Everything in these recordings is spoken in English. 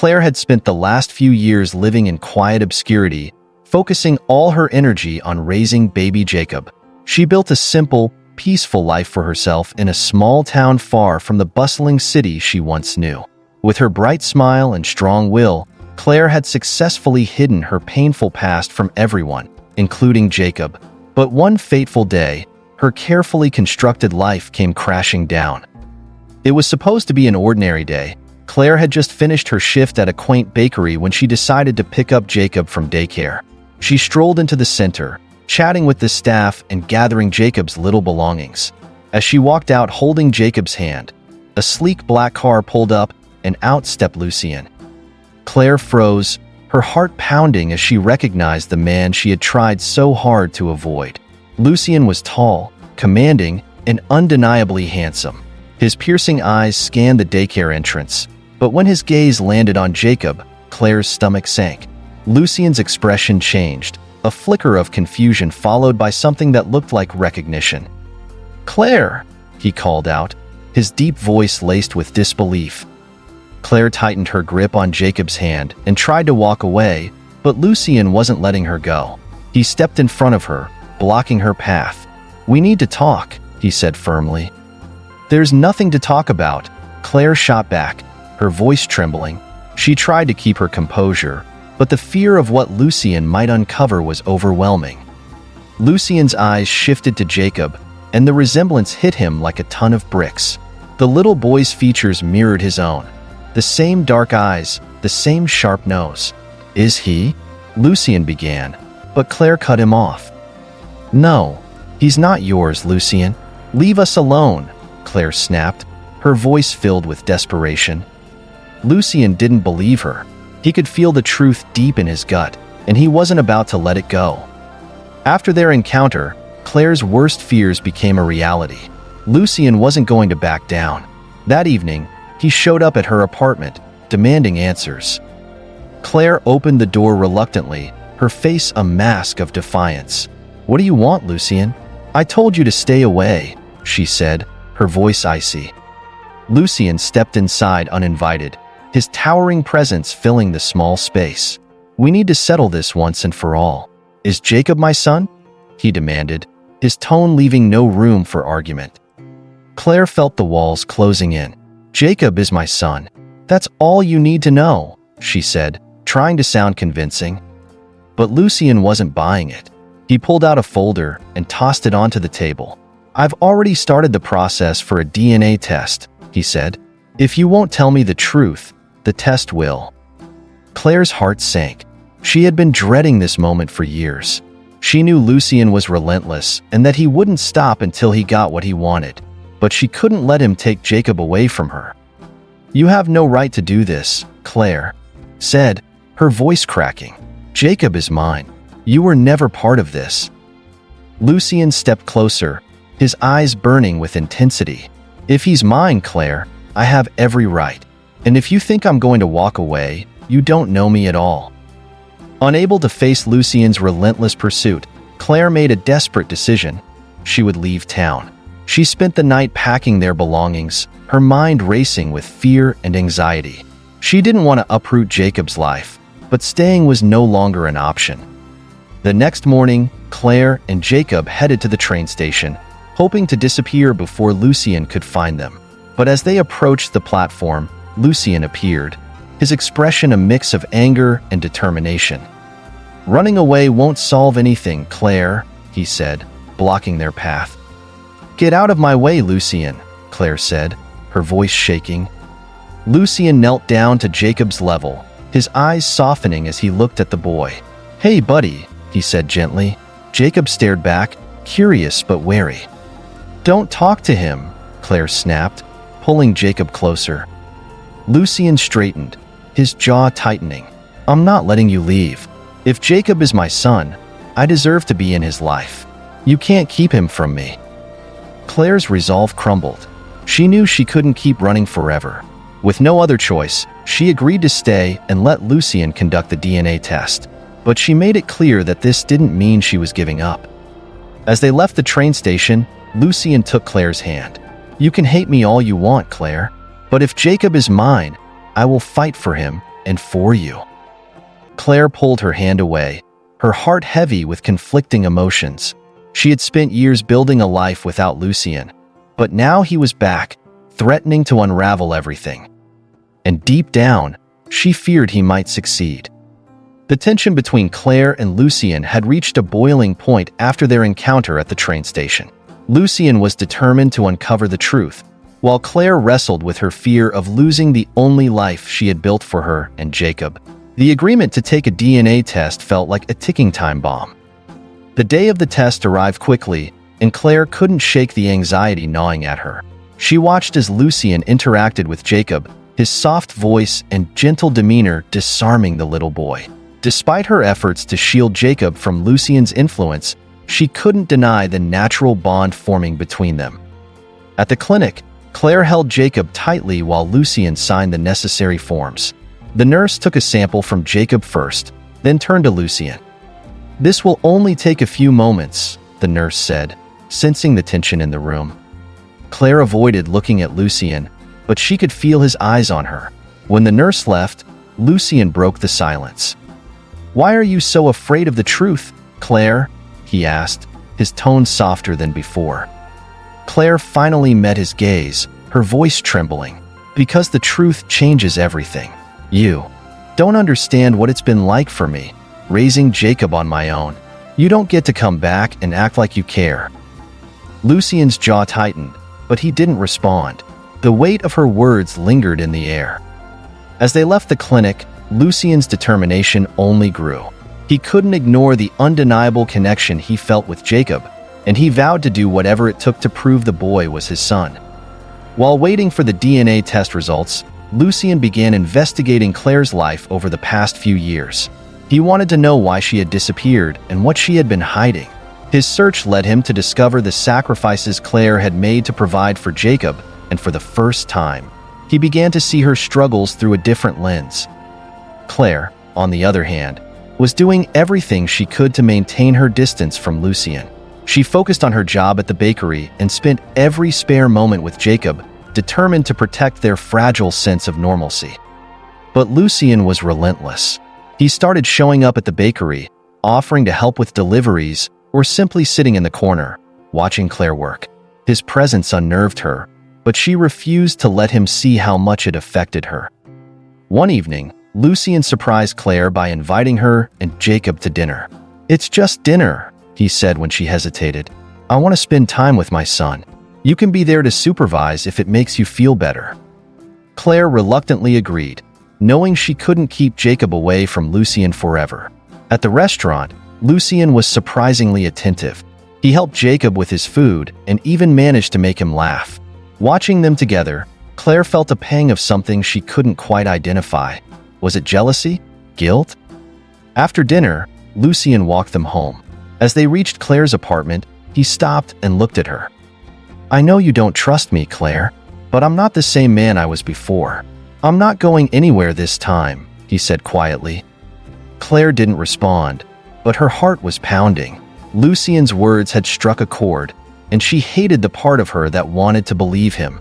Claire had spent the last few years living in quiet obscurity, focusing all her energy on raising baby Jacob. She built a simple, peaceful life for herself in a small town far from the bustling city she once knew. With her bright smile and strong will, Claire had successfully hidden her painful past from everyone, including Jacob. But one fateful day, her carefully constructed life came crashing down. It was supposed to be an ordinary day. Claire had just finished her shift at a quaint bakery when she decided to pick up Jacob from daycare. She strolled into the center, chatting with the staff and gathering Jacob's little belongings. As she walked out holding Jacob's hand, a sleek black car pulled up and out stepped Lucien. Claire froze, her heart pounding as she recognized the man she had tried so hard to avoid. Lucien was tall, commanding, and undeniably handsome. His piercing eyes scanned the daycare entrance, but when his gaze landed on Jacob, Claire's stomach sank. Lucien's expression changed, a flicker of confusion followed by something that looked like recognition. "Claire!" he called out, his deep voice laced with disbelief. Claire tightened her grip on Jacob's hand and tried to walk away, but Lucien wasn't letting her go. He stepped in front of her, blocking her path. "We need to talk," he said firmly. "There's nothing to talk about," Claire shot back, her voice trembling. She tried to keep her composure, but the fear of what Lucien might uncover was overwhelming. Lucien's eyes shifted to Jacob, and the resemblance hit him like a ton of bricks. The little boy's features mirrored his own. The same dark eyes, the same sharp nose. "Is he?" Lucien began, but Claire cut him off. "No, he's not yours, Lucien. Leave us alone," Claire snapped, her voice filled with desperation. Lucien didn't believe her. He could feel the truth deep in his gut, and he wasn't about to let it go. After their encounter, Claire's worst fears became a reality. Lucien wasn't going to back down. That evening, he showed up at her apartment, demanding answers. Claire opened the door reluctantly, her face a mask of defiance. "What do you want, Lucien?" "I told you to stay away," she said, her voice icy. Lucien stepped inside uninvited, his towering presence filling the small space. "We need to settle this once and for all. Is Jacob my son?" he demanded, his tone leaving no room for argument. Claire felt the walls closing in. "Jacob is my son. That's all you need to know," she said, trying to sound convincing. But Lucien wasn't buying it. He pulled out a folder and tossed it onto the table. "I've already started the process for a DNA test," he said. "If you won't tell me the truth, the test will." Claire's heart sank. She had been dreading this moment for years. She knew Lucien was relentless and that he wouldn't stop until he got what he wanted, but she couldn't let him take Jacob away from her. "You have no right to do this," Claire said, her voice cracking. "Jacob is mine. You were never part of this." Lucien stepped closer, his eyes burning with intensity. "If he's mine, Claire, I have every right. And if you think I'm going to walk away, you don't know me at all." Unable to face Lucien's relentless pursuit, Claire made a desperate decision. She would leave town. She spent the night packing their belongings, her mind racing with fear and anxiety. She didn't want to uproot Jacob's life, but staying was no longer an option. The next morning, Claire and Jacob headed to the train station, hoping to disappear before Lucien could find them. But as they approached the platform, Lucien appeared, his expression a mix of anger and determination. "Running away won't solve anything, Claire," he said, blocking their path. "Get out of my way, Lucien," Claire said, her voice shaking. Lucien knelt down to Jacob's level, his eyes softening as he looked at the boy. "Hey, buddy," he said gently. Jacob stared back, curious but wary. "Don't talk to him," Claire snapped, pulling Jacob closer. Lucien straightened, his jaw tightening. "I'm not letting you leave. If Jacob is my son, I deserve to be in his life. You can't keep him from me." Claire's resolve crumbled. She knew she couldn't keep running forever. With no other choice, she agreed to stay and let Lucien conduct the DNA test. But she made it clear that this didn't mean she was giving up. As they left the train station, Lucien took Claire's hand. "You can hate me all you want, Claire, but if Jacob is mine, I will fight for him," and for you." Claire pulled her hand away, her heart heavy with conflicting emotions. She had spent years building a life without Lucien, but now he was back, threatening to unravel everything. And deep down, she feared he might succeed. The tension between Claire and Lucien had reached a boiling point after their encounter at the train station. Lucien was determined to uncover the truth, while Claire wrestled with her fear of losing the only life she had built for her and Jacob. The agreement to take a DNA test felt like a ticking time bomb. The day of the test arrived quickly, and Claire couldn't shake the anxiety gnawing at her. She watched as Lucien interacted with Jacob, his soft voice and gentle demeanor disarming the little boy. Despite her efforts to shield Jacob from Lucien's influence, she couldn't deny the natural bond forming between them. At the clinic, Claire held Jacob tightly while Lucien signed the necessary forms. The nurse took a sample from Jacob first, then turned to Lucien. "This will only take a few moments," the nurse said, sensing the tension in the room. Claire avoided looking at Lucien, but she could feel his eyes on her. When the nurse left, Lucien broke the silence. "Why are you so afraid of the truth, Claire?" he asked, his tone softer than before. Claire finally met his gaze, her voice trembling. "Because the truth changes everything. You don't understand what it's been like for me, raising Jacob on my own. You don't get to come back and act like you care." Lucien's jaw tightened, but he didn't respond. The weight of her words lingered in the air. As they left the clinic, Lucien's determination only grew. He couldn't ignore the undeniable connection he felt with Jacob, and he vowed to do whatever it took to prove the boy was his son. While waiting for the DNA test results, Lucien began investigating Claire's life over the past few years. He wanted to know why she had disappeared and what she had been hiding. His search led him to discover the sacrifices Claire had made to provide for Jacob, and for the first time, he began to see her struggles through a different lens. Claire, on the other hand, was doing everything she could to maintain her distance from Lucien. She focused on her job at the bakery and spent every spare moment with Jacob, determined to protect their fragile sense of normalcy. But Lucien was relentless. He started showing up at the bakery, offering to help with deliveries, or simply sitting in the corner, watching Claire work. His presence unnerved her, but she refused to let him see how much it affected her. One evening, Lucien surprised Claire by inviting her and Jacob to dinner. "It's just dinner," he said when she hesitated. "I want to spend time with my son. You can be there to supervise if it makes you feel better." Claire reluctantly agreed, knowing she couldn't keep Jacob away from Lucien forever. At the restaurant, Lucien was surprisingly attentive. He helped Jacob with his food and even managed to make him laugh. Watching them together, Claire felt a pang of something she couldn't quite identify. Was it jealousy? Guilt? After dinner, Lucien walked them home. As they reached Claire's apartment, he stopped and looked at her. "I know you don't trust me, Claire, but I'm not the same man I was before. I'm not going anywhere this time," he said quietly. Claire didn't respond, but her heart was pounding. Lucien's words had struck a chord, and she hated the part of her that wanted to believe him.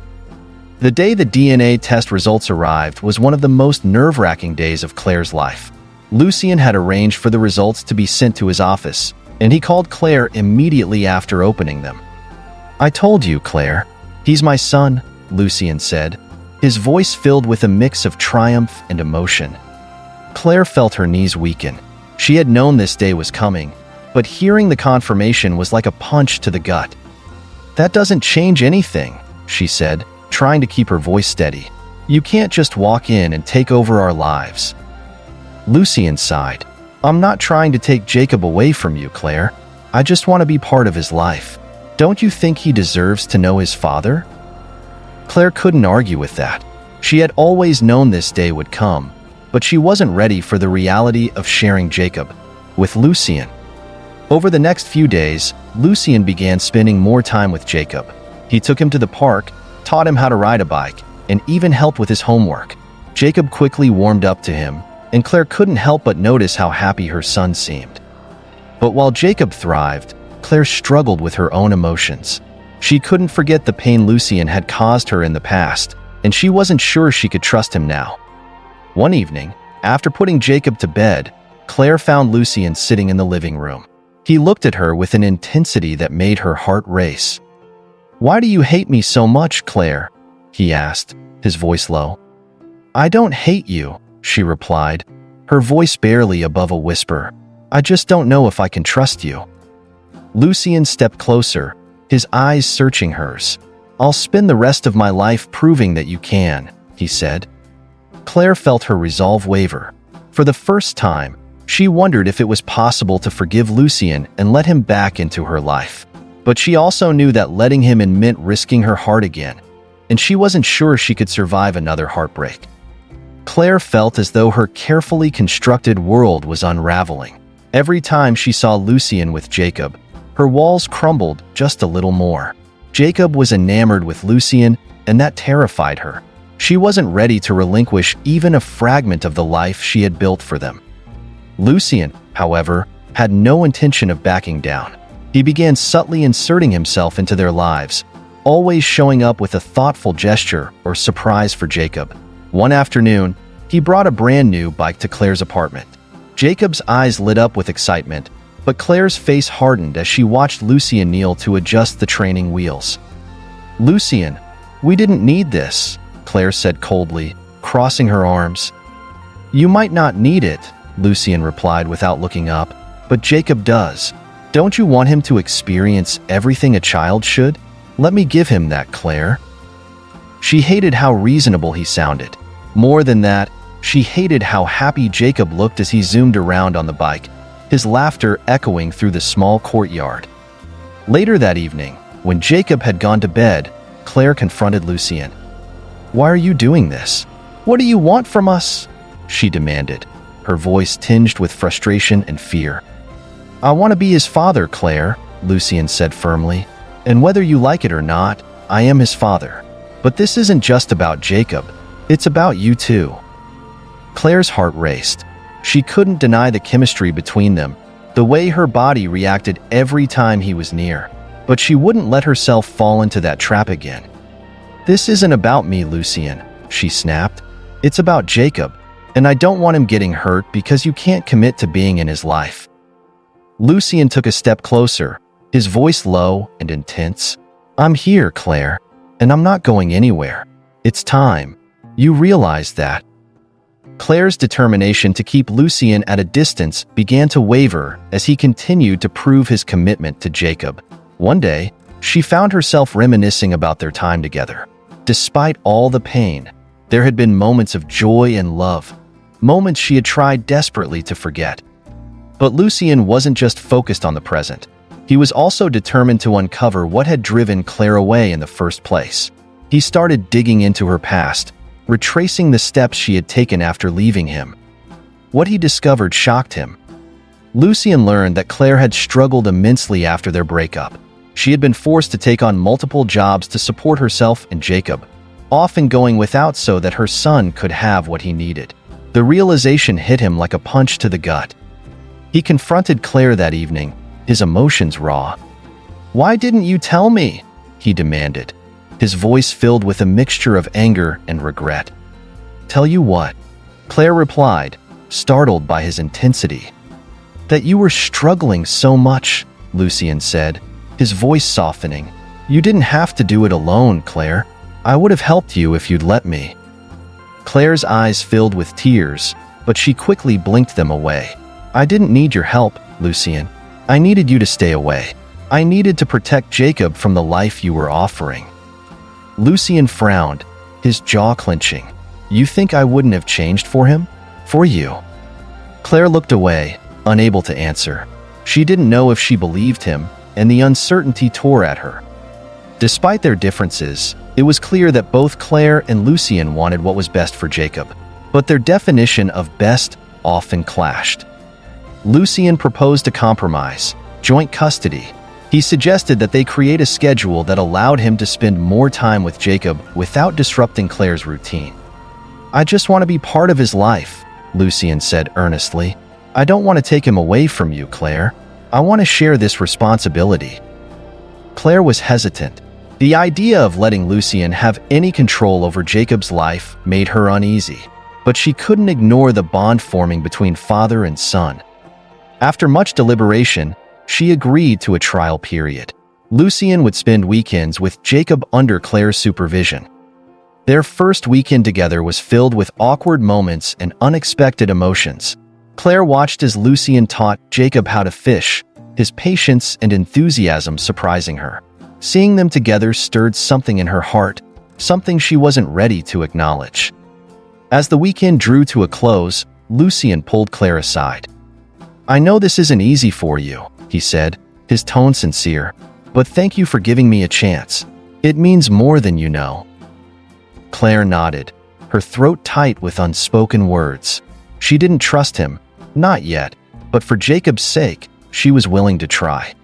The day the DNA test results arrived was one of the most nerve-wracking days of Claire's life. Lucien had arranged for the results to be sent to his office, and he called Claire immediately after opening them. "I told you, Claire. He's my son," Lucien said, his voice filled with a mix of triumph and emotion. Claire felt her knees weaken. She had known this day was coming, but hearing the confirmation was like a punch to the gut. "That doesn't change anything," she said, trying to keep her voice steady. "You can't just walk in and take over our lives." Lucien sighed. "I'm not trying to take Jacob away from you, Claire. I just want to be part of his life. Don't you think he deserves to know his father?" Claire couldn't argue with that. She had always known this day would come, but she wasn't ready for the reality of sharing Jacob with Lucien. Over the next few days, Lucien began spending more time with Jacob. He took him to the park, taught him how to ride a bike, and even helped with his homework. Jacob quickly warmed up to him, and Claire couldn't help but notice how happy her son seemed. But while Jacob thrived, Claire struggled with her own emotions. She couldn't forget the pain Lucien had caused her in the past, and she wasn't sure she could trust him now. One evening, After putting Jacob to bed, Claire found Lucien sitting in the living room. He looked at her with an intensity that made her heart race. "Why do you hate me so much, Claire?" he asked, his voice low. "I don't hate you," she replied, her voice barely above a whisper. "I just don't know if I can trust you." Lucien stepped closer, his eyes searching hers. "I'll spend the rest of my life proving that you can," he said. Claire felt her resolve waver. For the first time, she wondered if it was possible to forgive Lucien and let him back into her life. But she also knew that letting him in meant risking her heart again, and she wasn't sure she could survive another heartbreak. Claire felt as though her carefully constructed world was unraveling. Every time she saw Lucien with Jacob, her walls crumbled just a little more. Jacob was enamored with Lucien, and that terrified her. She wasn't ready to relinquish even a fragment of the life she had built for them. Lucien, however, had no intention of backing down. He began subtly inserting himself into their lives, always showing up with a thoughtful gesture or surprise for Jacob. One afternoon, he brought a brand new bike to Claire's apartment. Jacob's eyes lit up with excitement, but Claire's face hardened as she watched Lucien kneel to adjust the training wheels. "Lucien, we didn't need this," Claire said coldly, crossing her arms. "You might not need it," Lucien replied without looking up, "but Jacob does. Don't you want him to experience everything a child should? Let me give him that, Claire." She hated how reasonable he sounded. More than that, she hated how happy Jacob looked as he zoomed around on the bike, his laughter echoing through the small courtyard. Later that evening, when Jacob had gone to bed, Claire confronted Lucien. "Why are you doing this? What do you want from us?" she demanded, her voice tinged with frustration and fear. "I want to be his father, Claire," Lucien said firmly. "And whether you like it or not, I am his father. But this isn't just about Jacob. It's about you too." Claire's heart raced. She couldn't deny the chemistry between them, the way her body reacted every time he was near. But she wouldn't let herself fall into that trap again. "This isn't about me, Lucien," she snapped. "It's about Jacob, and I don't want him getting hurt because you can't commit to being in his life." Lucien took a step closer, his voice low and intense. "I'm here, Claire, and I'm not going anywhere. It's time. You realize that." Claire's determination to keep Lucien at a distance began to waver as he continued to prove his commitment to Jacob. One day, she found herself reminiscing about their time together. Despite all the pain, there had been moments of joy and love, moments she had tried desperately to forget. But Lucien wasn't just focused on the present. He was also determined to uncover what had driven Claire away in the first place. He started digging into her past, retracing the steps she had taken after leaving him. What he discovered shocked him. Lucien learned that Claire had struggled immensely after their breakup. She had been forced to take on multiple jobs to support herself and Jacob, often going without so that her son could have what he needed. The realization hit him like a punch to the gut. He confronted Claire that evening, his emotions raw. "Why didn't you tell me?" he demanded, his voice filled with a mixture of anger and regret. "Tell you what?" Claire replied, startled by his intensity. "That you were struggling so much," Lucien said, his voice softening. "You didn't have to do it alone, Claire. I would have helped you if you'd let me." Claire's eyes filled with tears, but she quickly blinked them away. "I didn't need your help, Lucien. I needed you to stay away. I needed to protect Jacob from the life you were offering." Lucien frowned, his jaw clenching. "You think I wouldn't have changed for him? For you?" Claire looked away, unable to answer. She didn't know if she believed him, and the uncertainty tore at her. Despite their differences, it was clear that both Claire and Lucien wanted what was best for Jacob, but their definition of best often clashed. Lucien proposed a compromise, joint custody. He suggested that they create a schedule that allowed him to spend more time with Jacob without disrupting Claire's routine. "I just want to be part of his life," Lucien said earnestly. "I don't want to take him away from you, Claire. I want to share this responsibility." Claire was hesitant. The idea of letting Lucien have any control over Jacob's life made her uneasy. but she couldn't ignore the bond forming between father and son. After much deliberation, she agreed to a trial period. Lucien would spend weekends with Jacob under Claire's supervision. Their first weekend together was filled with awkward moments and unexpected emotions. Claire watched as Lucien taught Jacob how to fish, his patience and enthusiasm surprising her. Seeing them together stirred something in her heart, something she wasn't ready to acknowledge. As the weekend drew to a close, Lucien pulled Claire aside. "I know this isn't easy for you," he said, his tone sincere, "but thank you for giving me a chance. It means more than you know." Claire nodded, her throat tight with unspoken words. She didn't trust him, not yet, but for Jacob's sake, she was willing to try.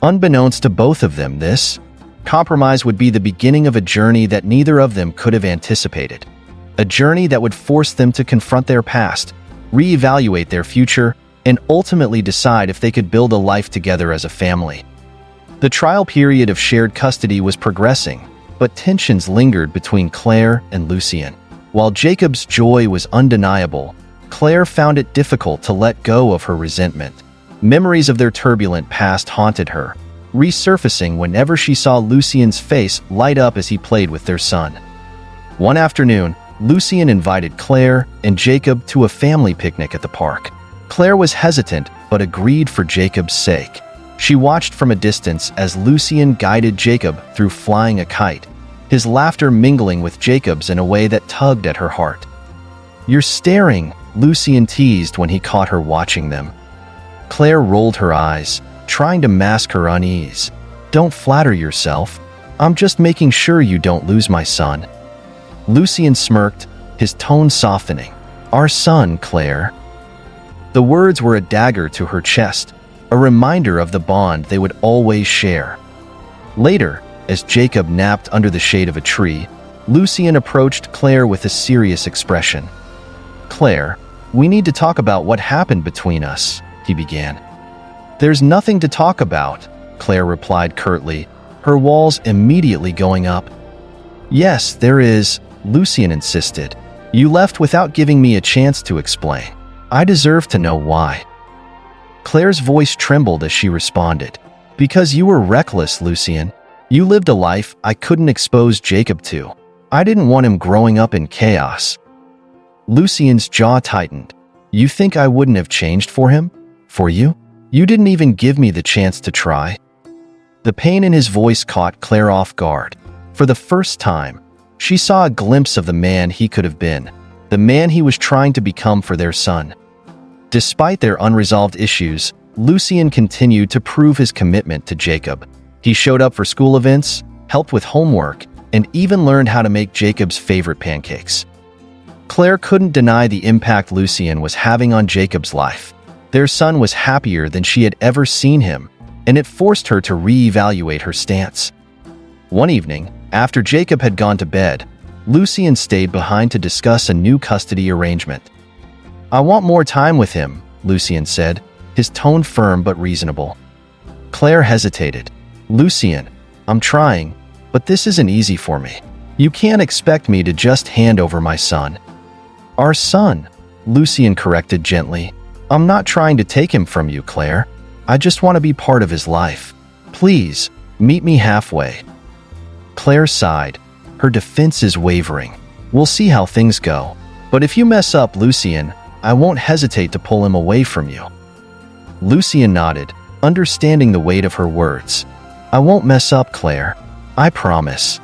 Unbeknownst to both of them, this compromise would be the beginning of a journey that neither of them could have anticipated. A journey that would force them to confront their past, reevaluate their future, and ultimately decide if they could build a life together as a family. The trial period of shared custody was progressing, but tensions lingered between Claire and Lucien. While Jacob's joy was undeniable, Claire found it difficult to let go of her resentment. Memories of their turbulent past haunted her, resurfacing whenever she saw Lucien's face light up as he played with their son. One afternoon, Lucien invited Claire and Jacob to a family picnic at the park. Claire was hesitant but agreed for Jacob's sake. She watched from a distance as Lucien guided Jacob through flying a kite, his laughter mingling with Jacob's in a way that tugged at her heart. "You're staring," Lucien teased when he caught her watching them. Claire rolled her eyes, trying to mask her unease. "Don't flatter yourself. I'm just making sure you don't lose my son." Lucien smirked, his tone softening. "Our son, Claire." The words were a dagger to her chest, a reminder of the bond they would always share. Later, as Jacob napped under the shade of a tree, Lucien approached Claire with a serious expression. "Claire, we need to talk about what happened between us," he began. "There's nothing to talk about," Claire replied curtly, her walls immediately going up. "Yes, there is," Lucien insisted. "You left without giving me a chance to explain. I deserve to know why." Claire's voice trembled as she responded. "Because you were reckless, Lucien. You lived a life I couldn't expose Jacob to. I didn't want him growing up in chaos." Lucien's jaw tightened. "You think I wouldn't have changed for him? For you? You didn't even give me the chance to try." The pain in his voice caught Claire off guard. For the first time, she saw a glimpse of the man he could have been, the man he was trying to become for their son. Despite their unresolved issues, Lucien continued to prove his commitment to Jacob. He showed up for school events, helped with homework, and even learned how to make Jacob's favorite pancakes. Claire couldn't deny the impact Lucien was having on Jacob's life. Their son was happier than she had ever seen him, and it forced her to reevaluate her stance. One evening, after Jacob had gone to bed, Lucien stayed behind to discuss a new custody arrangement. "I want more time with him," Lucien said, his tone firm but reasonable. Claire hesitated. "Lucien, I'm trying, but this isn't easy for me. You can't expect me to just hand over my son." "Our son," Lucien corrected gently. "I'm not trying to take him from you, Claire. I just want to be part of his life. Please, meet me halfway." Claire sighed, her defenses wavering. "We'll see how things go. But if you mess up, Lucien, I won't hesitate to pull him away from you." Lucien nodded, understanding the weight of her words. "I won't mess up, Claire. I promise."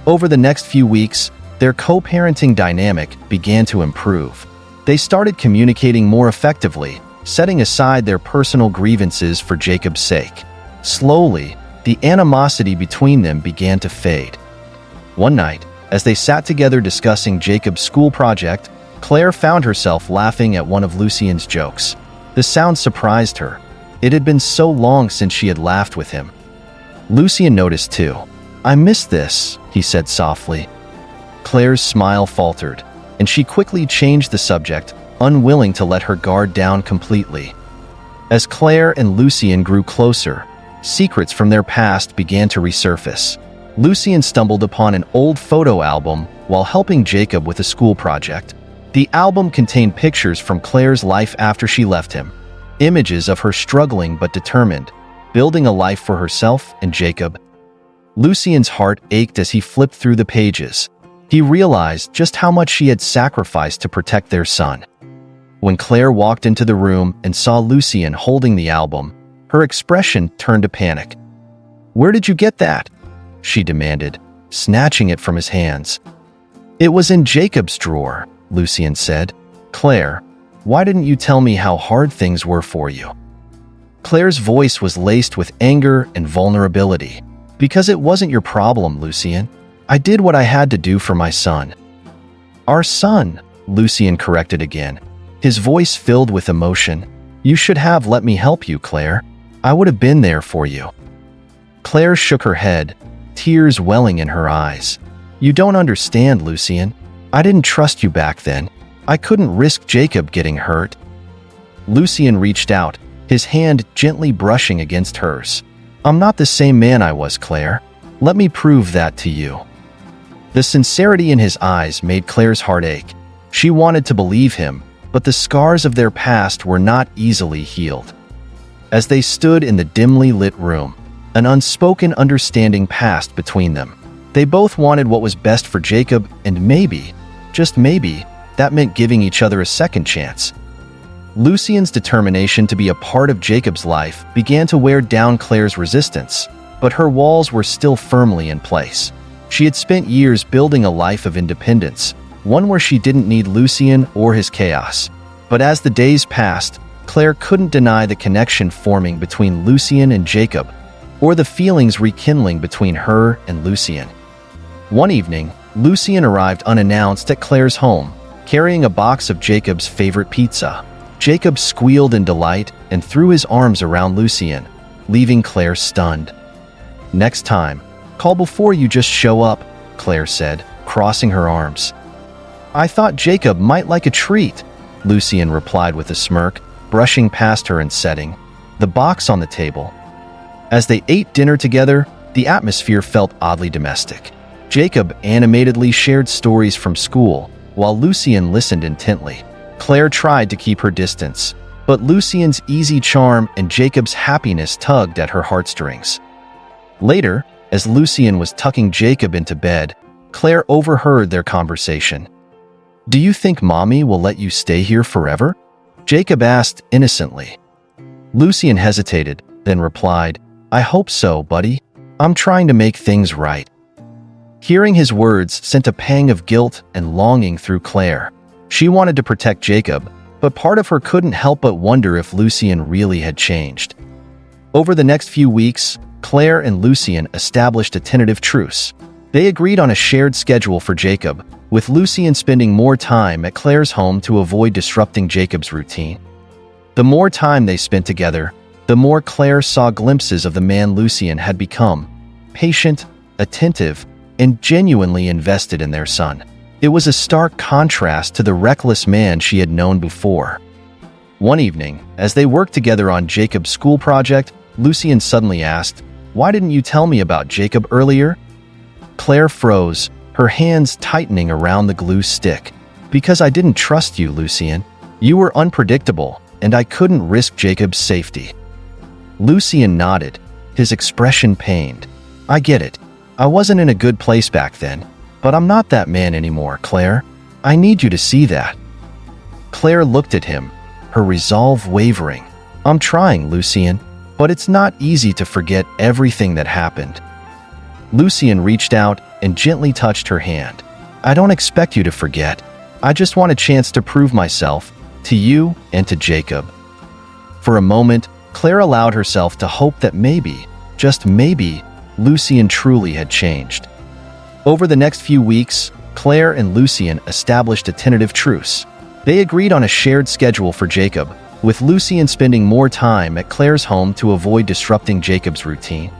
Over the next few weeks, their co-parenting dynamic began to improve. They started communicating more effectively, setting aside their personal grievances for Jacob's sake. Slowly, the animosity between them began to fade. One night, as they sat together discussing Jacob's school project, Claire found herself laughing at one of Lucien's jokes. The sound surprised her. It had been so long since she had laughed with him. Lucien noticed too. "I miss this," he said softly. Claire's smile faltered, and she quickly changed the subject, unwilling to let her guard down completely. As Claire and Lucien grew closer, secrets from their past began to resurface. Lucien stumbled upon an old photo album while helping Jacob with a school project. The album contained pictures from Claire's life after she left him, images of her struggling but determined, building a life for herself and Jacob. Lucien's heart ached as he flipped through the pages. He realized just how much she had sacrificed to protect their son. When Claire walked into the room and saw Lucien holding the album, her expression turned to panic. "Where did you get that?" she demanded, snatching it from his hands. "It was in Jacob's drawer," Lucien said. "Claire, why didn't you tell me how hard things were for you?" Claire's voice was laced with anger and vulnerability. "Because it wasn't your problem, Lucien. I did what I had to do for my son." "Our son," Lucien corrected again, his voice filled with emotion. "You should have let me help you, Claire. I would have been there for you." Claire shook her head, tears welling in her eyes. "You don't understand, Lucien. I didn't trust you back then. I couldn't risk Jacob getting hurt." Lucien reached out, his hand gently brushing against hers. "I'm not the same man I was, Claire. Let me prove that to you." The sincerity in his eyes made Claire's heart ache. She wanted to believe him, but the scars of their past were not easily healed. As they stood in the dimly lit room, an unspoken understanding passed between them. They both wanted what was best for Jacob, and maybe, just maybe, that meant giving each other a second chance. Lucien's determination to be a part of Jacob's life began to wear down Claire's resistance, but her walls were still firmly in place. She had spent years building a life of independence, one where she didn't need Lucien or his chaos. But as the days passed, Claire couldn't deny the connection forming between Lucien and Jacob, or the feelings rekindling between her and Lucien. One evening, Lucien arrived unannounced at Claire's home, carrying a box of Jacob's favorite pizza. Jacob squealed in delight and threw his arms around Lucien, leaving Claire stunned. "Next time, call before you just show up," Claire said, crossing her arms. "I thought Jacob might like a treat," Lucien replied with a smirk, brushing past her and setting the box on the table. As they ate dinner together, the atmosphere felt oddly domestic. Jacob animatedly shared stories from school, while Lucien listened intently. Claire tried to keep her distance, but Lucien's easy charm and Jacob's happiness tugged at her heartstrings. Later, as Lucien was tucking Jacob into bed, Claire overheard their conversation. "Do you think Mommy will let you stay here forever?" Jacob asked innocently. Lucien hesitated, then replied, "I hope so, buddy. I'm trying to make things right." Hearing his words sent a pang of guilt and longing through Claire. She wanted to protect Jacob, but part of her couldn't help but wonder if Lucien really had changed. Over the next few weeks, Claire and Lucien established a tentative truce. They agreed on a shared schedule for Jacob, with Lucien spending more time at Claire's home to avoid disrupting Jacob's routine. The more time they spent together, the more Claire saw glimpses of the man Lucien had become: patient, attentive, and genuinely invested in their son. It was a stark contrast to the reckless man she had known before. One evening, as they worked together on Jacob's school project, Lucien suddenly asked, "Why didn't you tell me about Jacob earlier?" Claire froze, her hands tightening around the glue stick. "Because I didn't trust you, Lucien. You were unpredictable, and I couldn't risk Jacob's safety." Lucien nodded, his expression pained. "I get it. I wasn't in a good place back then, but I'm not that man anymore, Claire. I need you to see that." Claire looked at him, her resolve wavering. "I'm trying, Lucien, but it's not easy to forget everything that happened." Lucien reached out and gently touched her hand. "I don't expect you to forget. I just want a chance to prove myself, to you and to Jacob." For a moment, Claire allowed herself to hope that maybe, just maybe, Lucien truly had changed. Over the next few weeks, Claire and Lucien established a tentative truce. They agreed on a shared schedule for Jacob, with Lucien spending more time at Claire's home to avoid disrupting Jacob's routine.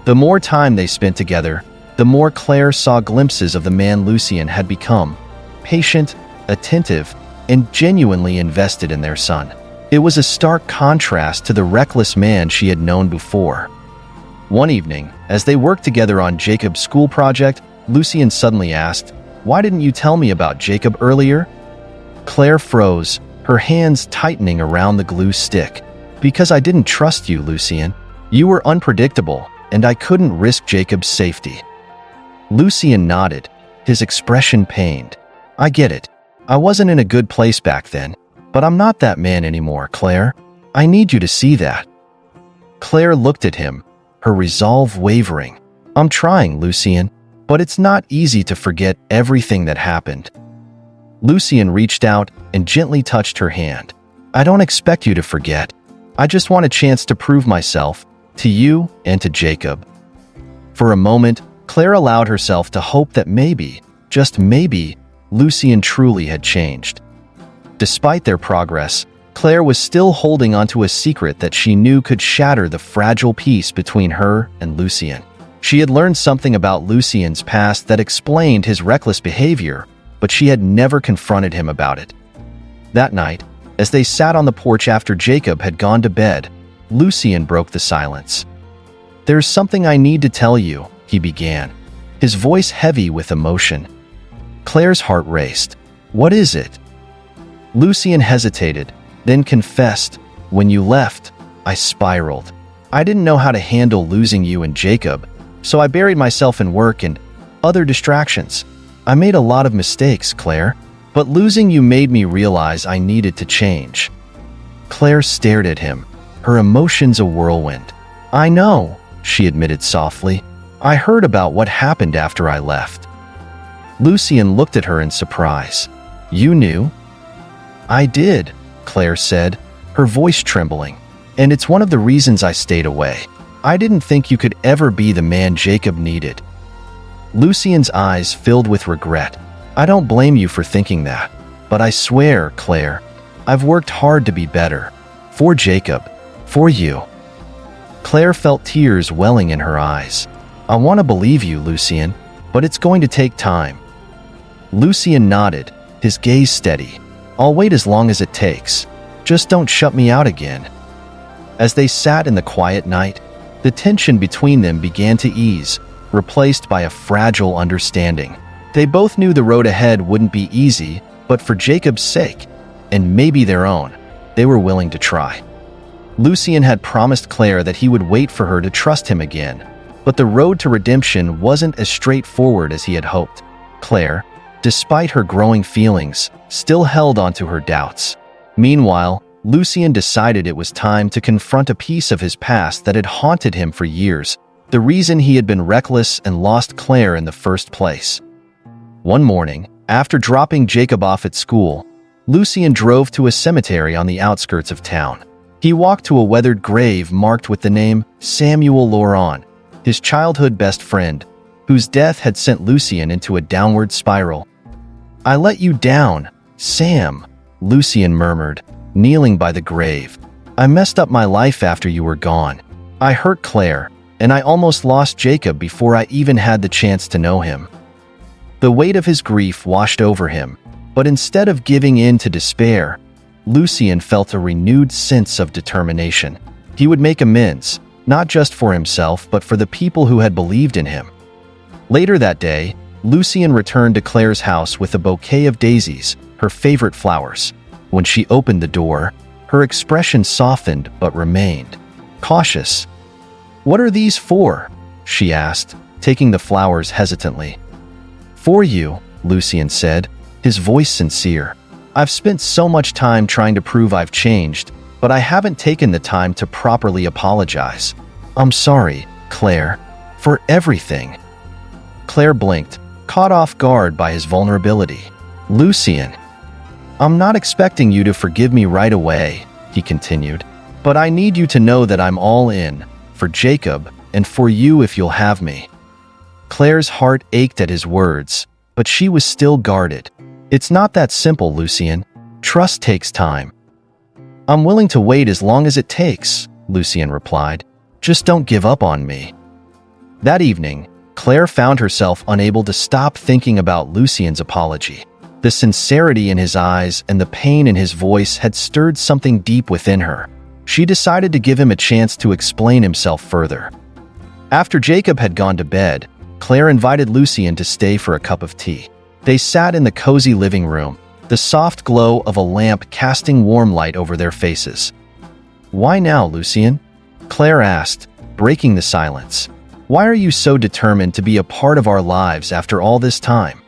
The more time they spent together, the more Claire saw glimpses of the man Lucien had become: patient, attentive, and genuinely invested in their son. It was a stark contrast to the reckless man she had known before. One evening, as they worked together on Jacob's school project, Lucien suddenly asked, "Why didn't you tell me about Jacob earlier?" Claire froze, her hands tightening around the glue stick. Because I didn't trust you, Lucien. You were unpredictable, and I couldn't risk Jacob's safety. Lucien nodded, his expression pained. I get it. I wasn't in a good place back then, but I'm not that man anymore, Claire. I need you to see that. Claire looked at him, her resolve wavering. I'm trying, Lucien, but it's not easy to forget everything that happened. Lucien reached out and gently touched her hand. I don't expect you to forget. I just want a chance to prove myself, to you and to Jacob. For a moment, Claire allowed herself to hope that maybe, just maybe, Lucien truly had changed. Despite their progress, Claire was still holding onto a secret that she knew could shatter the fragile peace between her and Lucien. She had learned something about Lucien's past that explained his reckless behavior, but she had never confronted him about it. That night, as they sat on the porch after Jacob had gone to bed, Lucien broke the silence. There's something I need to tell you, he began, his voice heavy with emotion. Claire's heart raced. What is it? Lucien hesitated, then confessed, when you left, I spiraled. I didn't know how to handle losing you and Jacob, so I buried myself in work and other distractions. I made a lot of mistakes, Claire, but losing you made me realize I needed to change. Claire stared at him, her emotions a whirlwind. I know, she admitted softly. I heard about what happened after I left. Lucien looked at her in surprise. You knew? I did, Claire said, her voice trembling. And it's one of the reasons I stayed away. I didn't think you could ever be the man Jacob needed. Lucien's eyes filled with regret. I don't blame you for thinking that, but I swear, Claire, I've worked hard to be better. For Jacob, for you. Claire felt tears welling in her eyes. I want to believe you, Lucien, but it's going to take time. Lucien nodded, his gaze steady. I'll wait as long as it takes. Just don't shut me out again. As they sat in the quiet night, the tension between them began to ease, replaced by a fragile understanding. They both knew the road ahead wouldn't be easy, but for Jacob's sake, and maybe their own, they were willing to try. Lucien had promised Claire that he would wait for her to trust him again, but the road to redemption wasn't as straightforward as he had hoped. Claire, despite her growing feelings, still held onto her doubts. Meanwhile, Lucien decided it was time to confront a piece of his past that had haunted him for years, the reason he had been reckless and lost Claire in the first place. One morning, after dropping Jacob off at school, Lucien drove to a cemetery on the outskirts of town. He walked to a weathered grave marked with the name Samuel Laurent, his childhood best friend, whose death had sent Lucien into a downward spiral. I let you down, Sam, Lucien murmured, kneeling by the grave. I messed up my life after you were gone. I hurt Claire, and I almost lost Jacob before I even had the chance to know him. The weight of his grief washed over him, but instead of giving in to despair, Lucien felt a renewed sense of determination. He would make amends, not just for himself but for the people who had believed in him. Later that day, Lucien returned to Claire's house with a bouquet of daisies, her favorite flowers. When she opened the door, her expression softened but remained cautious. What are these for? She asked, taking the flowers hesitantly. For you, Lucien said, his voice sincere. I've spent so much time trying to prove I've changed, but I haven't taken the time to properly apologize. I'm sorry, Claire, for everything. Claire blinked, caught off guard by his vulnerability. Lucien, I'm not expecting you to forgive me right away, he continued, but I need you to know that I'm all in, for Jacob, and for you if you'll have me. Claire's heart ached at his words, but she was still guarded. It's not that simple, Lucien. Trust takes time. I'm willing to wait as long as it takes, Lucien replied. Just don't give up on me. That evening, Claire found herself unable to stop thinking about Lucien's apology. The sincerity in his eyes and the pain in his voice had stirred something deep within her. She decided to give him a chance to explain himself further. After Jacob had gone to bed, Claire invited Lucien to stay for a cup of tea. They sat in the cozy living room, the soft glow of a lamp casting warm light over their faces. "Why now, Lucien?" Claire asked, breaking the silence. "Why are you so determined to be a part of our lives after all this time?"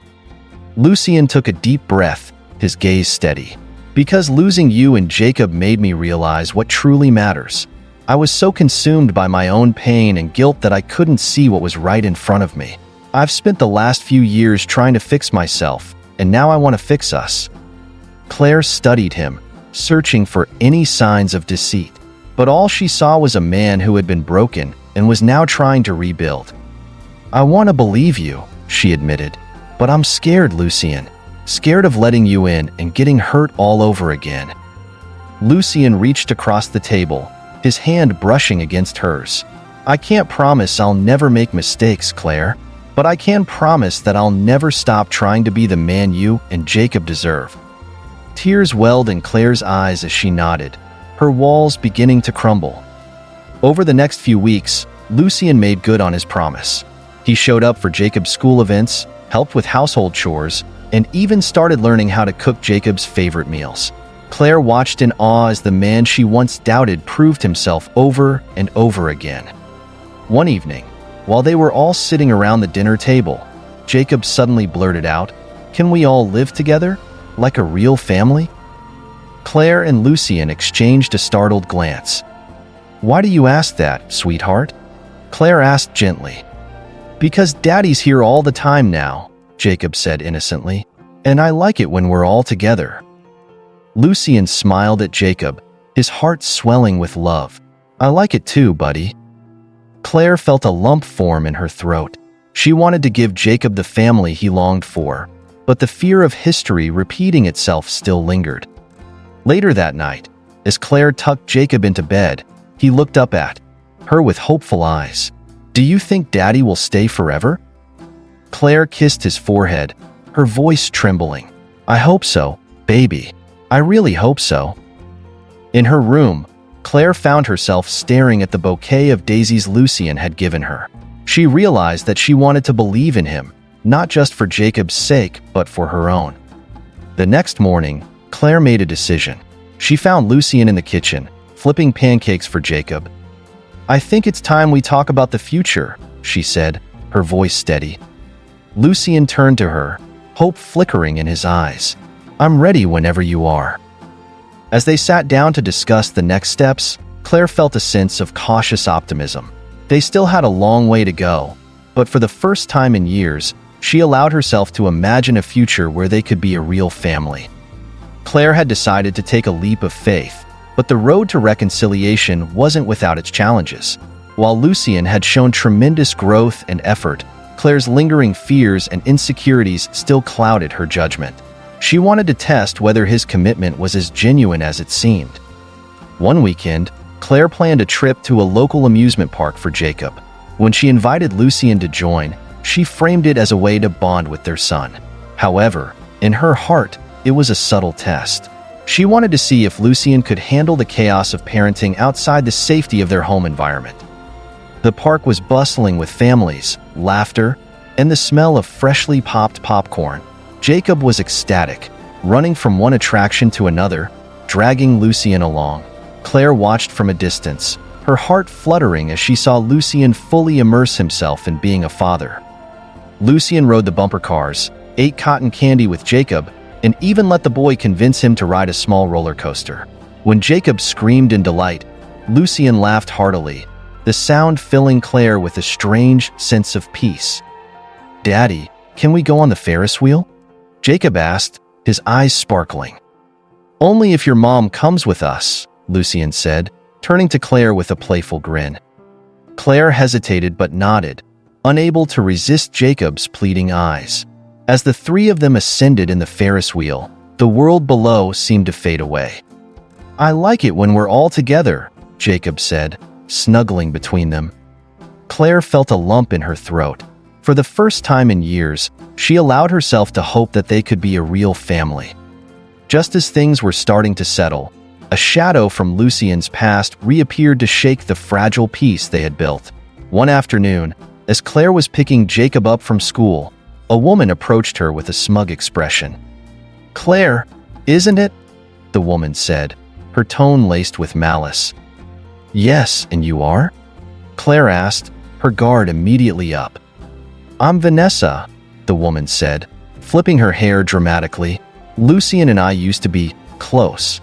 Lucien took a deep breath, his gaze steady. "Because losing you and Jacob made me realize what truly matters. I was so consumed by my own pain and guilt that I couldn't see what was right in front of me. I've spent the last few years trying to fix myself, and now I want to fix us." Claire studied him, searching for any signs of deceit. But all she saw was a man who had been broken and was now trying to rebuild. "I want to believe you," she admitted, "but I'm scared, Lucien. Scared of letting you in and getting hurt all over again." Lucien reached across the table, his hand brushing against hers. "I can't promise I'll never make mistakes, Claire, but I can promise that I'll never stop trying to be the man you and Jacob deserve." Tears welled in Claire's eyes as she nodded, her walls beginning to crumble. Over the next few weeks, Lucien made good on his promise. He showed up for Jacob's school events, helped with household chores, and even started learning how to cook Jacob's favorite meals. Claire watched in awe as the man she once doubted proved himself over and over again. One evening, while they were all sitting around the dinner table, Jacob suddenly blurted out, "Can we all live together? Like a real family?" Claire and Lucien exchanged a startled glance. "Why do you ask that, sweetheart?" Claire asked gently. "Because Daddy's here all the time now," Jacob said innocently, "and I like it when we're all together." Lucien smiled at Jacob, his heart swelling with love. "I like it too, buddy." Claire felt a lump form in her throat. She wanted to give Jacob the family he longed for, but the fear of history repeating itself still lingered. Later that night, as Claire tucked Jacob into bed, he looked up at her with hopeful eyes. "Do you think Daddy will stay forever?" Claire kissed his forehead, her voice trembling. "I hope so, baby. I really hope so." In her room, Claire found herself staring at the bouquet of daisies Lucien had given her. She realized that she wanted to believe in him, not just for Jacob's sake, but for her own. The next morning, Claire made a decision. She found Lucien in the kitchen, flipping pancakes for Jacob. "I think it's time we talk about the future," she said, her voice steady. Lucien turned to her, hope flickering in his eyes. "I'm ready whenever you are." As they sat down to discuss the next steps, Claire felt a sense of cautious optimism. They still had a long way to go, but for the first time in years, she allowed herself to imagine a future where they could be a real family. Claire had decided to take a leap of faith, but the road to reconciliation wasn't without its challenges. While Lucien had shown tremendous growth and effort, Claire's lingering fears and insecurities still clouded her judgment. She wanted to test whether his commitment was as genuine as it seemed. One weekend, Claire planned a trip to a local amusement park for Jacob. When she invited Lucien to join, she framed it as a way to bond with their son. However, in her heart, it was a subtle test. She wanted to see if Lucien could handle the chaos of parenting outside the safety of their home environment. The park was bustling with families, laughter, and the smell of freshly popped popcorn. Jacob was ecstatic, running from one attraction to another, dragging Lucien along. Claire watched from a distance, her heart fluttering as she saw Lucien fully immerse himself in being a father. Lucien rode the bumper cars, ate cotton candy with Jacob, and even let the boy convince him to ride a small roller coaster. When Jacob screamed in delight, Lucien laughed heartily, the sound filling Claire with a strange sense of peace. "Daddy, can we go on the Ferris wheel?" Jacob asked, his eyes sparkling. "Only if your mom comes with us," Lucien said, turning to Claire with a playful grin. Claire hesitated but nodded, unable to resist Jacob's pleading eyes. As the three of them ascended in the Ferris wheel, the world below seemed to fade away. "I like it when we're all together," Jacob said, snuggling between them. Claire felt a lump in her throat. For the first time in years, she allowed herself to hope that they could be a real family. Just as things were starting to settle, a shadow from Lucien's past reappeared to shake the fragile peace they had built. One afternoon, as Claire was picking Jacob up from school, a woman approached her with a smug expression. "Claire, Isn't it? The woman said, her tone laced with malice. Yes, and you are? Claire asked, her guard immediately up. I'm Vanessa, the woman said, flipping her hair dramatically. Lucien and I used to be close.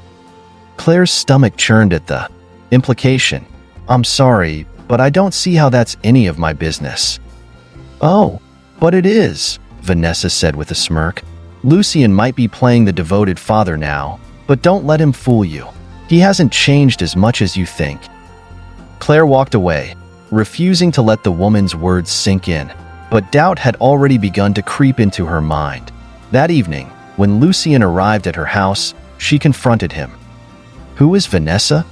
Claire's stomach churned at the implication. I'm sorry, but I don't see how that's any of my business. Oh, but it is, Vanessa said with a smirk. Lucien might be playing the devoted father now, but don't let him fool you. He hasn't changed as much as you think. Claire walked away, refusing to let the woman's words sink in, but doubt had already begun to creep into her mind. That evening, when Lucien arrived at her house, she confronted him. Who is Vanessa?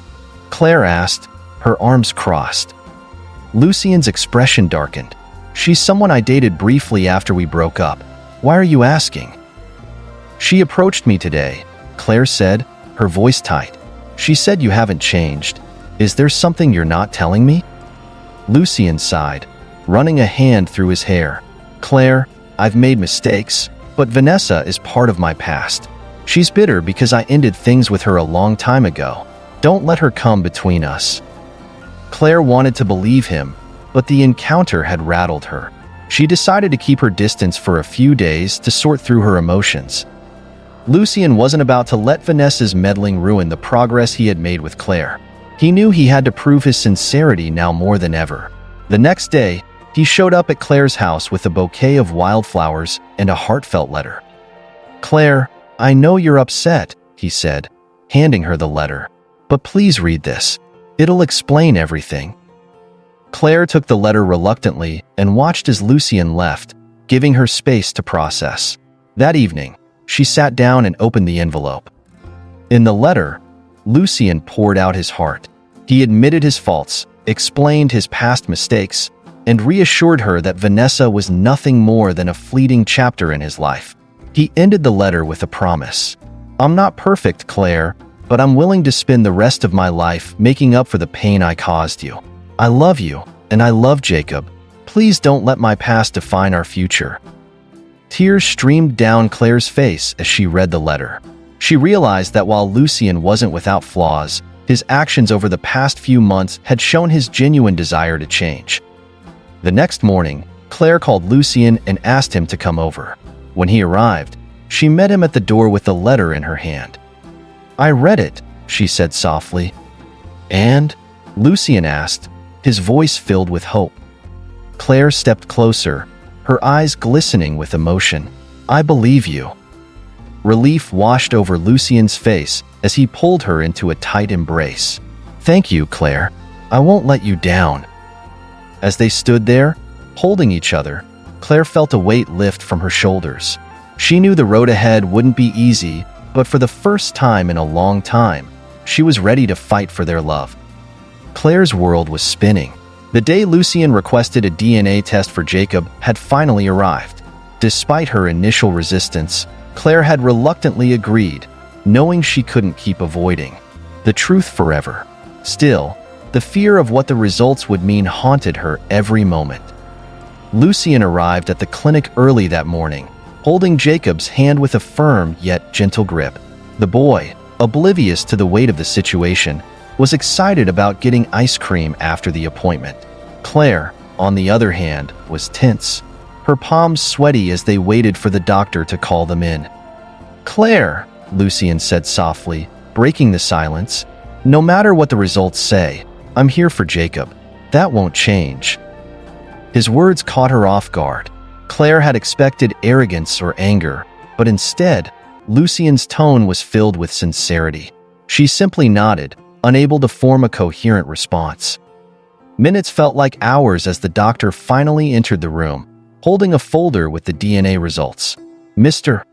Claire asked, her arms crossed. Lucien's expression darkened. She's someone I dated briefly after we broke up. Why are you asking? She approached me today, Claire said, her voice tight. She said you haven't changed. Is there something you're not telling me? Lucien sighed, running a hand through his hair. Claire, I've made mistakes, but Vanessa is part of my past. She's bitter because I ended things with her a long time ago. Don't let her come between us. Claire wanted to believe him, but the encounter had rattled her. She decided to keep her distance for a few days to sort through her emotions. Lucien wasn't about to let Vanessa's meddling ruin the progress he had made with Claire. He knew he had to prove his sincerity now more than ever. The next day, he showed up at Claire's house with a bouquet of wildflowers and a heartfelt letter. Claire, I know you're upset, he said, handing her the letter. But please read this. It'll explain everything. Claire took the letter reluctantly and watched as Lucien left, giving her space to process. That evening, she sat down and opened the envelope. In the letter, Lucien poured out his heart. He admitted his faults, explained his past mistakes, and reassured her that Vanessa was nothing more than a fleeting chapter in his life. He ended the letter with a promise. I'm not perfect, Claire, but I'm willing to spend the rest of my life making up for the pain I caused you. I love you, and I love Jacob. Please don't let my past define our future. Tears streamed down Claire's face as she read the letter. She realized that while Lucien wasn't without flaws, his actions over the past few months had shown his genuine desire to change. The next morning, Claire called Lucien and asked him to come over. When he arrived, she met him at the door with the letter in her hand. I read it, she said softly. And? Lucien asked, his voice filled with hope. Claire stepped closer, her eyes glistening with emotion. I believe you. Relief washed over Lucien's face as he pulled her into a tight embrace. Thank you, Claire. I won't let you down. As they stood there, holding each other, Claire felt a weight lift from her shoulders. She knew the road ahead wouldn't be easy, but for the first time in a long time, she was ready to fight for their love. Claire's world was spinning. The day Lucien requested a DNA test for Jacob had finally arrived. Despite her initial resistance, Claire had reluctantly agreed, knowing she couldn't keep avoiding the truth forever. Still, the fear of what the results would mean haunted her every moment. Lucien arrived at the clinic early that morning, holding Jacob's hand with a firm yet gentle grip. The boy, oblivious to the weight of the situation, was excited about getting ice cream after the appointment. Claire, on the other hand, was tense, her palms sweaty as they waited for the doctor to call them in. Claire, Lucien said softly, breaking the silence, no matter what the results say, I'm here for Jacob. That won't change. His words caught her off guard. Claire had expected arrogance or anger, but instead, Lucien's tone was filled with sincerity. She simply nodded, unable to form a coherent response. Minutes felt like hours as the doctor finally entered the room, holding a folder with the DNA results. Mr.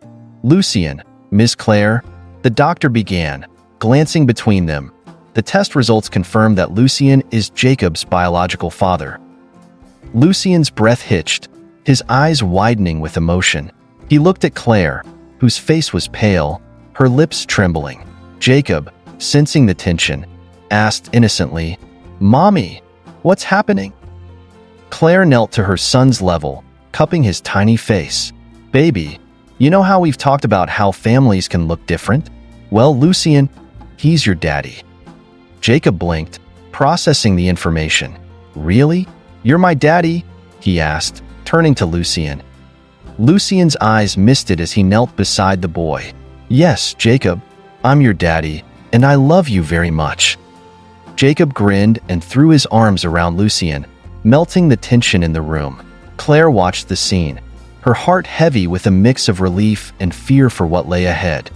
Lucien, Miss Claire, the doctor began, glancing between them. The test results confirmed that Lucien is Jacob's biological father. Lucien's breath hitched, his eyes widening with emotion. He looked at Claire, whose face was pale, her lips trembling. Jacob, sensing the tension, asked innocently, Mommy, what's happening? Claire knelt to her son's level, cupping his tiny face. Baby, You know how we've talked about how families can look different? Well, Lucien, he's your daddy." Jacob blinked, processing the information. "Really? You're my daddy?" he asked, turning to Lucien. Lucien's eyes misted as he knelt beside the boy. "Yes, Jacob, I'm your daddy, and I love you very much." Jacob grinned and threw his arms around Lucien, melting the tension in the room. Claire watched the scene, her heart heavy with a mix of relief and fear for what lay ahead.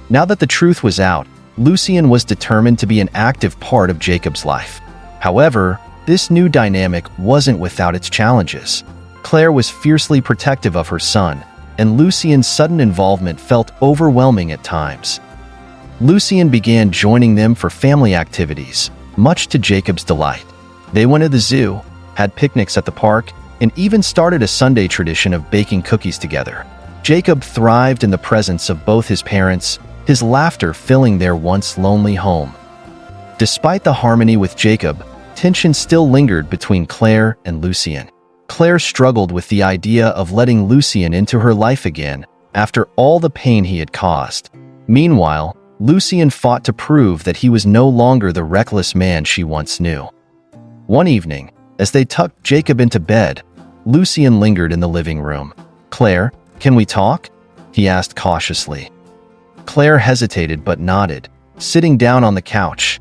Now that the truth was out, Lucien was determined to be an active part of Jacob's life. However, this new dynamic wasn't without its challenges. Claire was fiercely protective of her son, and Lucien's sudden involvement felt overwhelming at times. Lucien began joining them for family activities, much to Jacob's delight. They went to the zoo, had picnics at the park, and even started a Sunday tradition of baking cookies together. Jacob thrived in the presence of both his parents, his laughter filling their once lonely home. Despite the harmony with Jacob, tension still lingered between Claire and Lucien. Claire struggled with the idea of letting Lucien into her life again after all the pain he had caused. Meanwhile, Lucien fought to prove that he was no longer the reckless man she once knew. One evening, as they tucked Jacob into bed, Lucien lingered in the living room. "Claire, can we talk?" he asked cautiously. Claire hesitated but nodded, sitting down on the couch.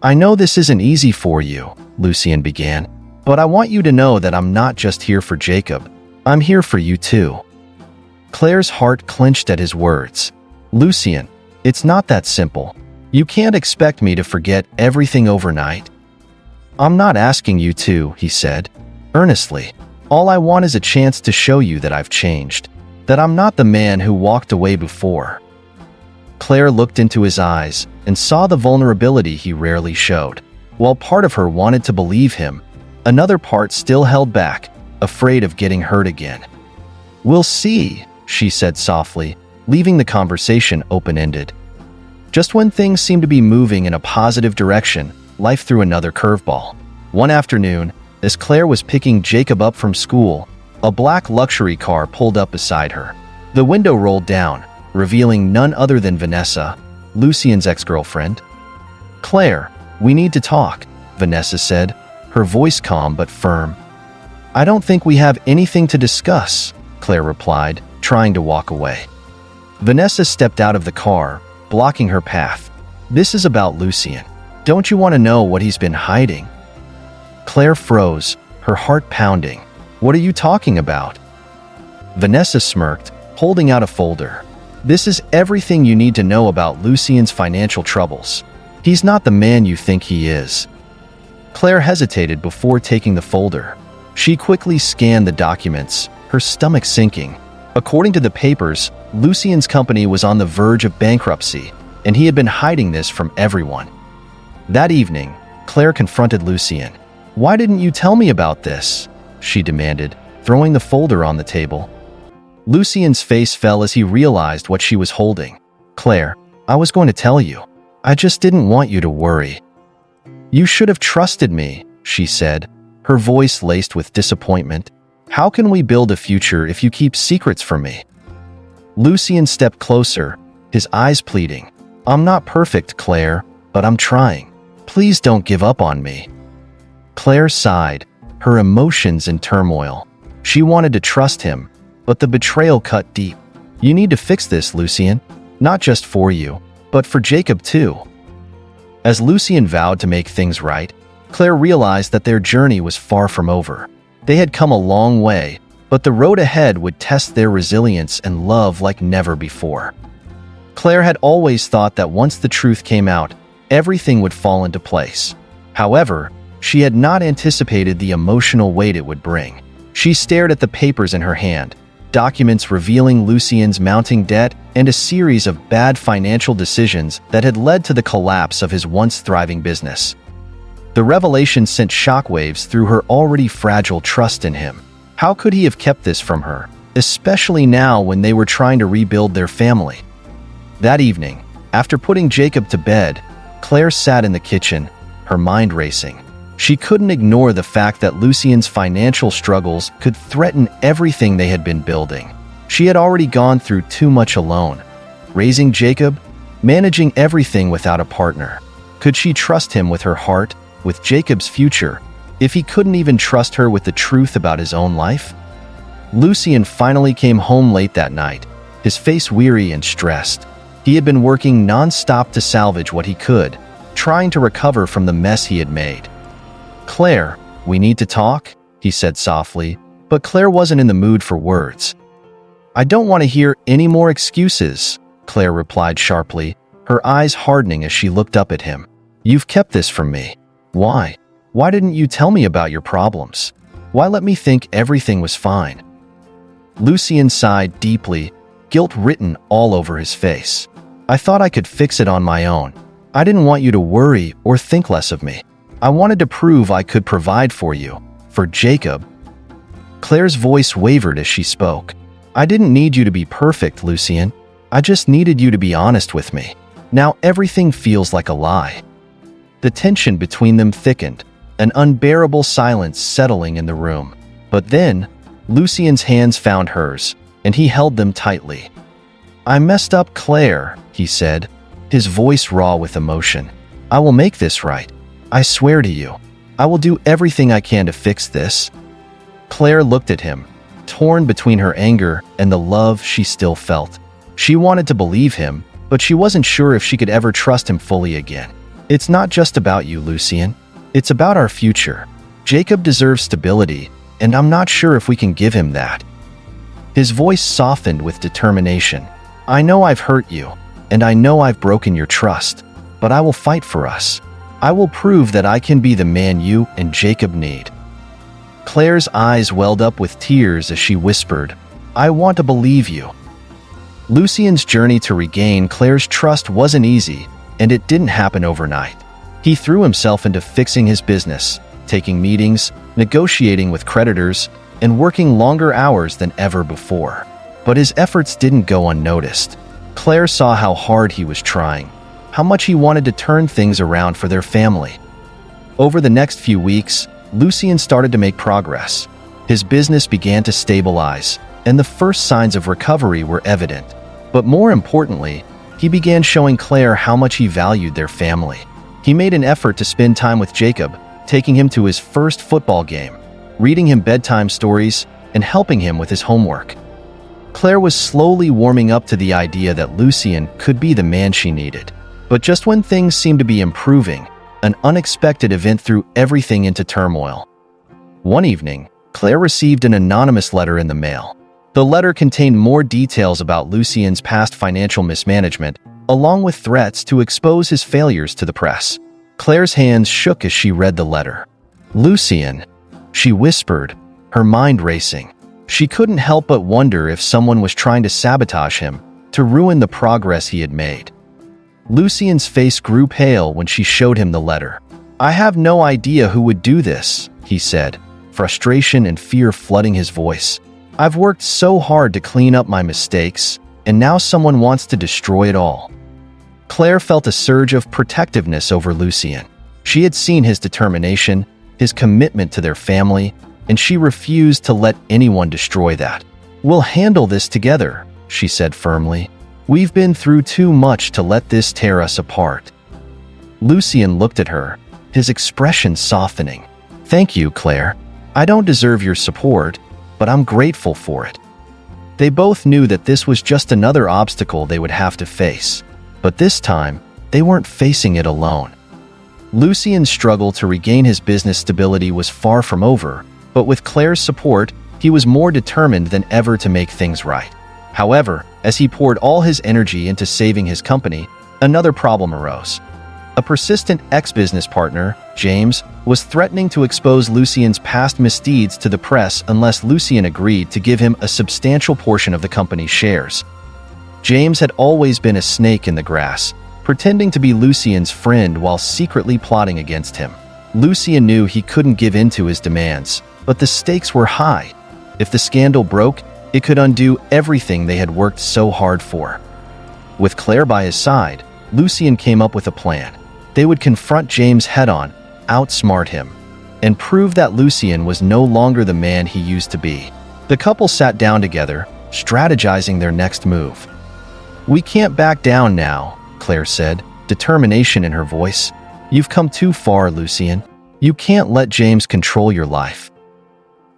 "I know this isn't easy for you," Lucien began, "but I want you to know that I'm not just here for Jacob. I'm here for you too." Claire's heart clenched at his words. "Lucien, it's not that simple. You can't expect me to forget everything overnight." "I'm not asking you to," he said, earnestly. "All I want is a chance to show you that I've changed, that I'm not the man who walked away before." Claire looked into his eyes and saw the vulnerability he rarely showed. While part of her wanted to believe him, another part still held back, afraid of getting hurt again. "We'll see," she said softly, leaving the conversation open-ended. Just when things seemed to be moving in a positive direction, life threw another curveball. One afternoon, as Claire was picking Jacob up from school, a black luxury car pulled up beside her. The window rolled down, revealing none other than Vanessa, Lucien's ex-girlfriend. "Claire, we need to talk," Vanessa said, her voice calm but firm. "I don't think we have anything to discuss," Claire replied, trying to walk away. Vanessa stepped out of the car, blocking her path. "This is about Lucien. Don't you want to know what he's been hiding?" Claire froze, her heart pounding. "What are you talking about?" Vanessa smirked, holding out a folder. "This is everything you need to know about Lucien's financial troubles. He's not the man you think he is." Claire hesitated before taking the folder. She quickly scanned the documents, her stomach sinking. According to the papers, Lucien's company was on the verge of bankruptcy, and he had been hiding this from everyone. That evening, Claire confronted Lucien. "Why didn't you tell me about this?" she demanded, throwing the folder on the table. Lucien's face fell as he realized what she was holding. "Claire, I was going to tell you. I just didn't want you to worry." "You should have trusted me," she said, her voice laced with disappointment. "How can we build a future if you keep secrets from me?" Lucien stepped closer, his eyes pleading. "I'm not perfect, Claire, but I'm trying. Please don't give up on me." Claire sighed, her emotions in turmoil. She wanted to trust him, but the betrayal cut deep. "You need to fix this, Lucien. Not just for you, but for Jacob too." As Lucien vowed to make things right, Claire realized that their journey was far from over. They had come a long way, but the road ahead would test their resilience and love like never before. Claire had always thought that once the truth came out, everything would fall into place. However, she had not anticipated the emotional weight it would bring. She stared at the papers in her hand, documents revealing Lucien's mounting debt and a series of bad financial decisions that had led to the collapse of his once thriving business. The revelation sent shockwaves through her already fragile trust in him. How could he have kept this from her, especially now when they were trying to rebuild their family? That evening, after putting Jacob to bed, Claire sat in the kitchen, her mind racing. She couldn't ignore the fact that Lucien's financial struggles could threaten everything they had been building. She had already gone through too much alone. Raising Jacob, managing everything without a partner. Could she trust him with her heart, with Jacob's future, if he couldn't even trust her with the truth about his own life? Lucien finally came home late that night, his face weary and stressed. He had been working non-stop to salvage what he could, trying to recover from the mess he had made. "Claire, we need to talk," he said softly, but Claire wasn't in the mood for words. "I don't want to hear any more excuses," Claire replied sharply, her eyes hardening as she looked up at him. "You've kept this from me. Why? Why didn't you tell me about your problems? Why let me think everything was fine?" Lucien sighed deeply, guilt written all over his face. "I thought I could fix it on my own. I didn't want you to worry or think less of me. I wanted to prove I could provide for you, for Jacob." Claire's voice wavered as she spoke. "I didn't need you to be perfect, Lucien. I just needed you to be honest with me. Now everything feels like a lie." The tension between them thickened, an unbearable silence settling in the room. But then, Lucien's hands found hers, and he held them tightly. "I messed up, Claire," he said, his voice raw with emotion. "I will make this right. I swear to you. I will do everything I can to fix this." Claire looked at him, torn between her anger and the love she still felt. She wanted to believe him, but she wasn't sure if she could ever trust him fully again. "It's not just about you, Lucien. It's about our future. Jacob deserves stability, and I'm not sure if we can give him that." His voice softened with determination. "I know I've hurt you, and I know I've broken your trust, but I will fight for us. I will prove that I can be the man you and Jacob need." Claire's eyes welled up with tears as she whispered, "I want to believe you." Lucien's journey to regain Claire's trust wasn't easy, and it didn't happen overnight. He threw himself into fixing his business, taking meetings, negotiating with creditors, and working longer hours than ever before. But his efforts didn't go unnoticed. Claire saw how hard he was trying, how much he wanted to turn things around for their family. Over the next few weeks, Lucien started to make progress. His business began to stabilize, and the first signs of recovery were evident. But more importantly, he began showing Claire how much he valued their family. He made an effort to spend time with Jacob, taking him to his first football game, reading him bedtime stories, and helping him with his homework. Claire was slowly warming up to the idea that Lucien could be the man she needed. But just when things seemed to be improving, an unexpected event threw everything into turmoil. One evening, Claire received an anonymous letter in the mail. The letter contained more details about Lucien's past financial mismanagement, along with threats to expose his failures to the press. Claire's hands shook as she read the letter. "Lucien," she whispered, her mind racing. She couldn't help but wonder if someone was trying to sabotage him, to ruin the progress he had made. Lucien's face grew pale when she showed him the letter. "I have no idea who would do this," he said, frustration and fear flooding his voice. "I've worked so hard to clean up my mistakes, and now someone wants to destroy it all." Claire felt a surge of protectiveness over Lucien. She had seen his determination, his commitment to their family, and she refused to let anyone destroy that. "We'll handle this together," she said firmly. "We've been through too much to let this tear us apart." Lucien looked at her, his expression softening. "Thank you, Claire. I don't deserve your support, but I'm grateful for it." They both knew that this was just another obstacle they would have to face. But this time, they weren't facing it alone. Lucien's struggle to regain his business stability was far from over, but with Claire's support, he was more determined than ever to make things right. However, as he poured all his energy into saving his company, another problem arose. A persistent ex-business partner, James, was threatening to expose Lucien's past misdeeds to the press unless Lucien agreed to give him a substantial portion of the company's shares. James had always been a snake in the grass, pretending to be Lucien's friend while secretly plotting against him. Lucien knew he couldn't give in to his demands, but the stakes were high. If the scandal broke, it could undo everything they had worked so hard for. With Claire by his side, Lucien came up with a plan. They would confront James head-on, outsmart him, and prove that Lucien was no longer the man he used to be. The couple sat down together, strategizing their next move. "We can't back down now," Claire said, determination in her voice. "You've come too far, Lucien. You can't let James control your life."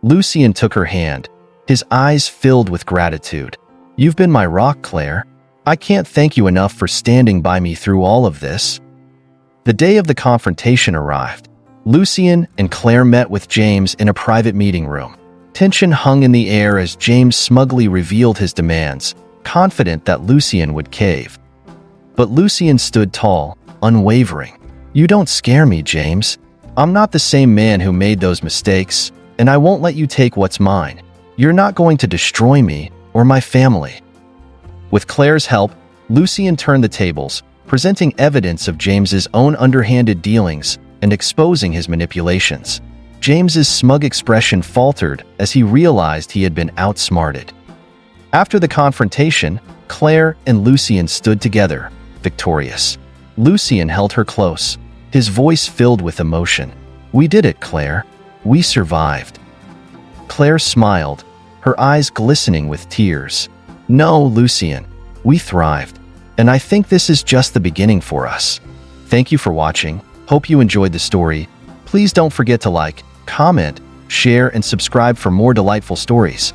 Lucien took her hand, his eyes filled with gratitude. "You've been my rock, Claire. I can't thank you enough for standing by me through all of this." The day of the confrontation arrived. Lucien and Claire met with James in a private meeting room. Tension hung in the air as James smugly revealed his demands, confident that Lucien would cave. But Lucien stood tall, unwavering. "You don't scare me, James. I'm not the same man who made those mistakes, and I won't let you take what's mine. You're not going to destroy me or my family." With Claire's help, Lucien turned the tables, presenting evidence of James's own underhanded dealings and exposing his manipulations. James's smug expression faltered as he realized he had been outsmarted. After the confrontation, Claire and Lucien stood together, victorious. Lucien held her close, his voice filled with emotion. "We did it, Claire. We survived." Claire smiled, her eyes glistening with tears. "No, Lucien, we thrived, and I think this is just the beginning for us." Thank you for watching. Hope you enjoyed the story. Please don't forget to like, comment, share, and subscribe for more delightful stories.